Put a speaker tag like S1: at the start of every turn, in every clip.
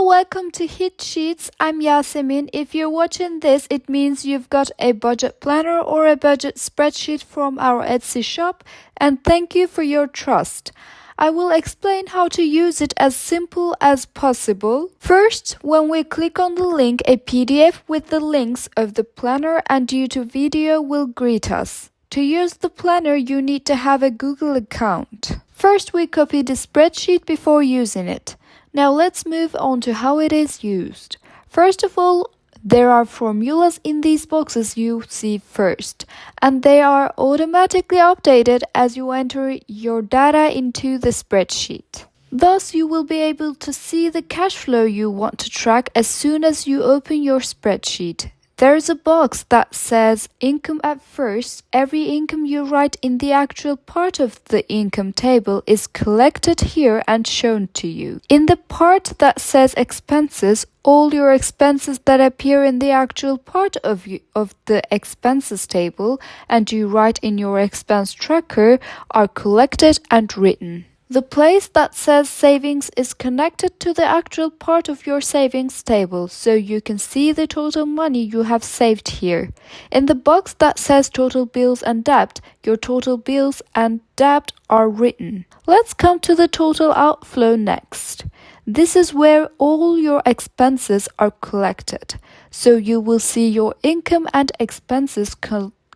S1: Hello, welcome to Hit Sheets. I'm Yasemin. If you're watching this, it means you've got a budget planner or a budget spreadsheet from our Etsy shop, and thank you for your trust. I will explain how to use it as simple as possible. First, when we click on the link, a PDF with the links of the planner and YouTube video will greet us. To use the planner, you need to have a Google account. First, we copy the spreadsheet before using it. Now let's move on to how it is used. First of all, there are formulas in these boxes you see first, and they are automatically updated as you enter your data into the spreadsheet. Thus, you will be able to see the cash flow you want to track as soon as you open your spreadsheet. There's a box that says income at first. Every income you write in the actual part of the income table is collected here and shown to you. In the part that says expenses, all your expenses that appear in the actual part of the expenses table and you write in your expense tracker are collected and written. The place that says savings is connected to the actual part of your savings table, so you can see the total money you have saved here. In the box that says total bills and debt, your total bills and debt are written. Let's come to the total outflow next. This is where all your expenses are collected, so you will see your income and expenses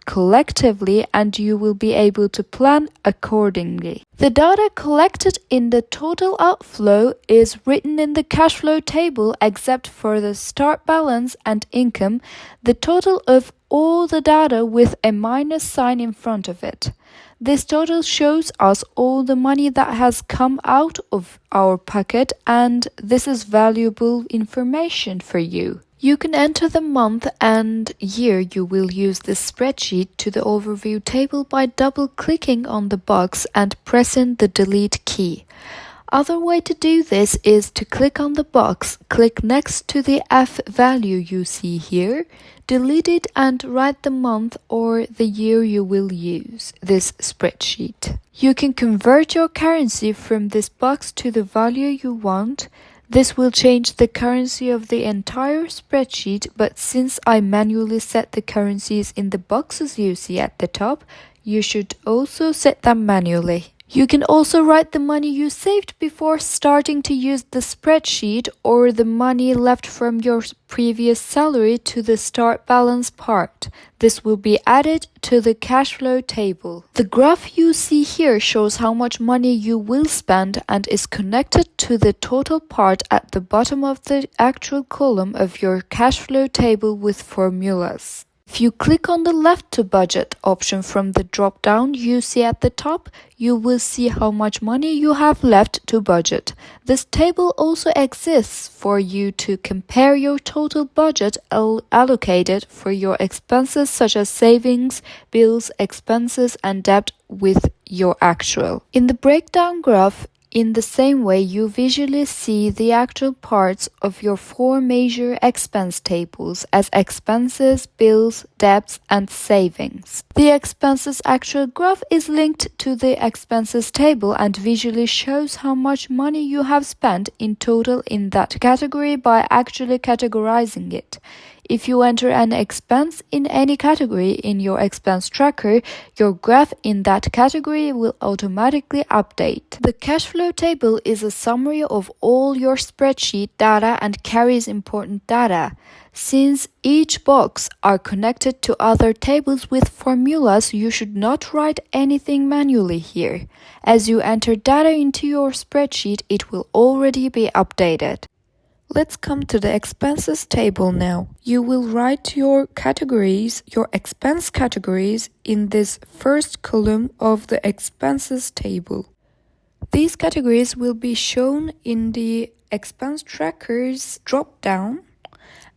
S1: collectively, and you will be able to plan accordingly. The data collected in the total outflow is written in the cash flow table except for the start balance and income, the total of all the data with a minus sign in front of it. This total shows us all the money that has come out of our pocket, and this is valuable information for you. You can enter the month and year you will use this spreadsheet to the overview table by double-clicking on the box and pressing the delete key. Other way to do this is to click on the box, click next to the F value you see here, delete it and write the month or the year you will use this spreadsheet. You can convert your currency from this box to the value you want. This will change the currency of the entire spreadsheet, but since I manually set the currencies in the boxes you see at the top, you should also set them manually. You can also write the money you saved before starting to use the spreadsheet or the money left from your previous salary to the start balance part. This will be added to the cash flow table. The graph you see here shows how much money you will spend and is connected to the total part at the bottom of the actual column of your cash flow table with formulas. If you click on the left to budget option from the drop down you see at the top, you will see how much money you have left to budget. This table also exists for you to compare your total budget allocated for your expenses such as savings, bills, expenses, and debt with your actual. In the breakdown graph, in the same way, you visually see the actual parts of your four major expense tables as expenses, bills, debts, and savings. The expenses actual graph is linked to the expenses table and visually shows how much money you have spent in total in that category by actually categorizing it. If you enter an expense in any category in your expense tracker, your graph in that category will automatically update. The cash flow table is a summary of all your spreadsheet data and carries important data. Since each box are connected to other tables with formulas, you should not write anything manually here. As you enter data into your spreadsheet, it will already be updated. Let's come to the expenses table now. You will write your categories, your expense categories, in this first column of the expenses table. These categories will be shown in the expense trackers drop down,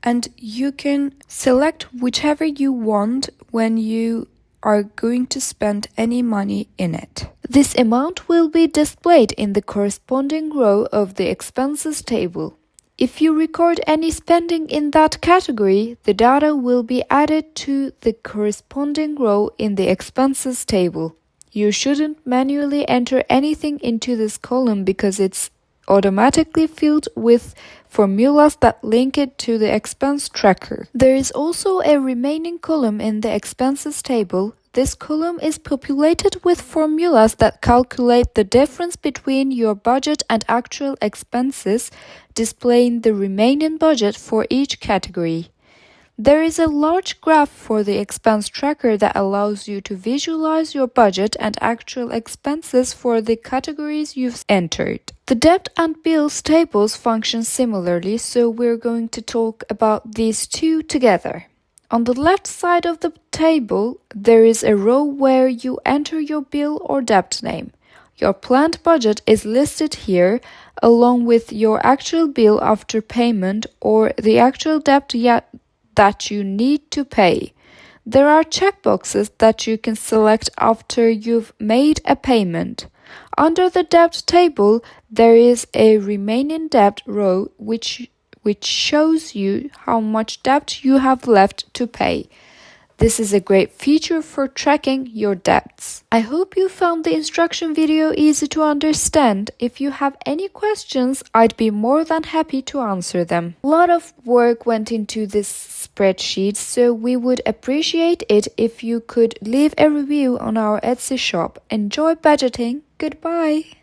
S1: and you can select whichever you want when you are going to spend any money in it. This amount will be displayed in the corresponding row of the expenses table. If you record any spending in that category, the data will be added to the corresponding row in the expenses table. You shouldn't manually enter anything into this column because it's automatically filled with formulas that link it to the expense tracker. There is also a remaining column in the expenses table. This column is populated with formulas that calculate the difference between your budget and actual expenses, displaying the remaining budget for each category. There is a large graph for the expense tracker that allows you to visualize your budget and actual expenses for the categories you've entered. The debt and bills tables function similarly, so we're going to talk about these two together. On the left side of the table, there is a row where you enter your bill or debt name. Your planned budget is listed here, along with your actual bill after payment or the actual debt that you need to pay. There are checkboxes that you can select after you've made a payment. Under the debt table, there is a remaining debt row which shows you how much debt you have left to pay. This is a great feature for tracking your debts. I hope you found the instruction video easy to understand. If you have any questions, I'd be more than happy to answer them. A lot of work went into this spreadsheet, so we would appreciate it if you could leave a review on our Etsy shop. Enjoy budgeting. Goodbye.